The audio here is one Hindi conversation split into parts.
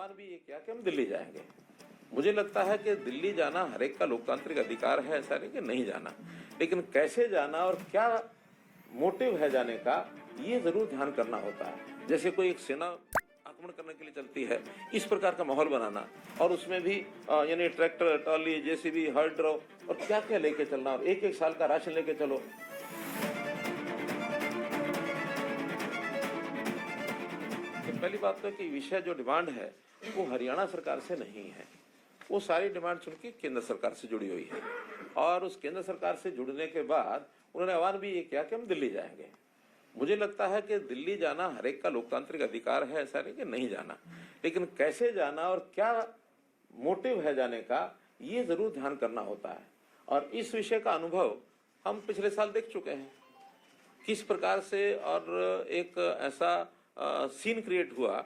आह्वान भी ये किया कि हम दिल्ली जाएंगे। मुझे लगता है कि दिल्ली जाना हर एक का लोकतांत्रिक अधिकार है, ऐसा नहीं कि नहीं जाना, लेकिन कैसे जाना और क्या मोटिव है जाने का, ये जरूर ध्यान करना होता है। जैसे कोई एक सेना आक्रमण करने के लिए चलती है, इस प्रकार का माहौल बनाना, और उसमें भी यानी ट्रैक्टर, ट्रॉली, जेसीबी, हर ड्राइव और क्या क्या लेके चलना, और एक एक साल का राशन लेके चलो। तो पहली बात तो कि विषय जो डिमांड है वो हरियाणा सरकार से नहीं है, वो सारी डिमांड सुन के केंद्र सरकार से जुड़ी हुई है। और उस केंद्र सरकार से जुड़ने के बाद उन्होंने आह्वान भी ये किया कि हम दिल्ली जाएंगे। मुझे लगता है कि दिल्ली जाना हर एक का लोकतांत्रिक अधिकार है, ऐसा नहीं कि नहीं जाना, लेकिन कैसे जाना और क्या मोटिव है जाने का, ये जरूर ध्यान करना होता है। और इस विषय का अनुभव हम पिछले साल देख चुके हैं किस प्रकार से, और एक ऐसा सीन क्रिएट हुआ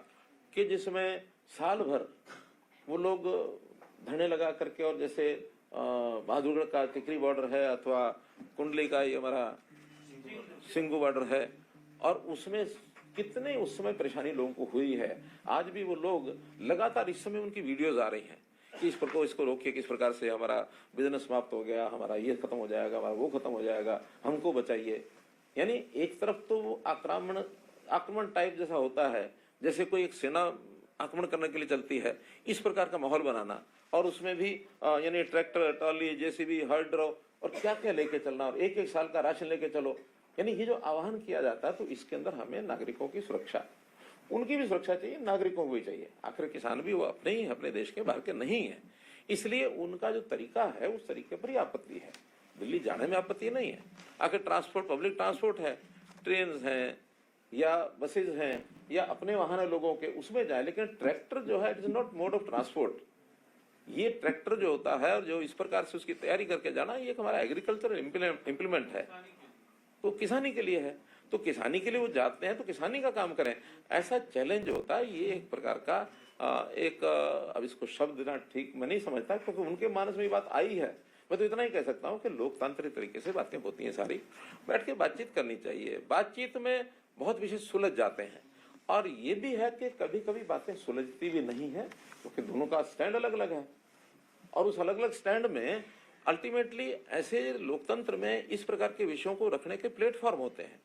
कि जिसमें साल भर वो लोग धरने लगा करके, और जैसे बहादुरगढ़ का टिकरी बॉर्डर है अथवा कुंडली का ये हमारा सिंगू बॉर्डर है, और उसमें कितने उस समय परेशानी लोगों को हुई है। आज भी वो लोग लगातार, इस समय उनकी वीडियोज आ रही हैं कि इस प्रकार इसको रोकिए, किस प्रकार से हमारा बिजनेस समाप्त हो गया, हमारा ये खत्म हो जाएगा, हमारा वो खत्म हो जाएगा, हमको बचाइए। यानी एक तरफ तो वो आक्रमण टाइप जैसा होता है, जैसे कोई एक सेना आक्रमण करने के लिए चलती है, इस प्रकार का माहौल बनाना, और उसमें भी यानी ट्रैक्टर, ट्रॉली, जेसीबी, हर ड्राइव और क्या क्या लेके चलना, और एक एक साल का राशन लेके चलो। यानी ये जो आह्वान किया जाता है, तो इसके अंदर हमें नागरिकों की सुरक्षा, उनकी भी सुरक्षा चाहिए, नागरिकों को भी चाहिए। आखिर किसान भी वो अपने ही, अपने देश के बाहर के नहीं है, इसलिए उनका जो तरीका है उस तरीके पर ही आपत्ति है। दिल्ली जाने में आपत्ति नहीं है। आखिर ट्रांसपोर्ट, पब्लिक ट्रांसपोर्ट है, ट्रेन हैं या बसेज हैं या अपने वाहन है लोगों के, उसमें जाए, लेकिन ट्रैक्टर जो है it is not mode of transport. ये ट्रैक्टर जो होता है और जो इस प्रकार से उसकी तैयारी करके जाना, ये हमारा एग्रीकल्चर इम्प्लीमेंट है, तो किसानी के लिए है। तो किसानी के लिए वो जाते हैं तो किसानी का काम करें, ऐसा चैलेंज होता है। ये एक प्रकार का अब इसको शब्द देना ठीक मैं नहीं समझता, क्योंकि उनके मानस में ये बात आई है। मैं तो इतना ही कह सकता हूँ कि लोकतांत्रिक तरीके से बातें होती हैं, सारी बैठ के बातचीत करनी चाहिए। बातचीत में बहुत विषय सुलझ जाते हैं, और ये भी है कि कभी कभी बातें सुलझती भी नहीं है, क्योंकि दोनों का स्टैंड अलग अलग है, और उस अलग अलग स्टैंड में अल्टीमेटली ऐसे लोकतंत्र में इस प्रकार के विषयों को रखने के प्लेटफॉर्म होते हैं।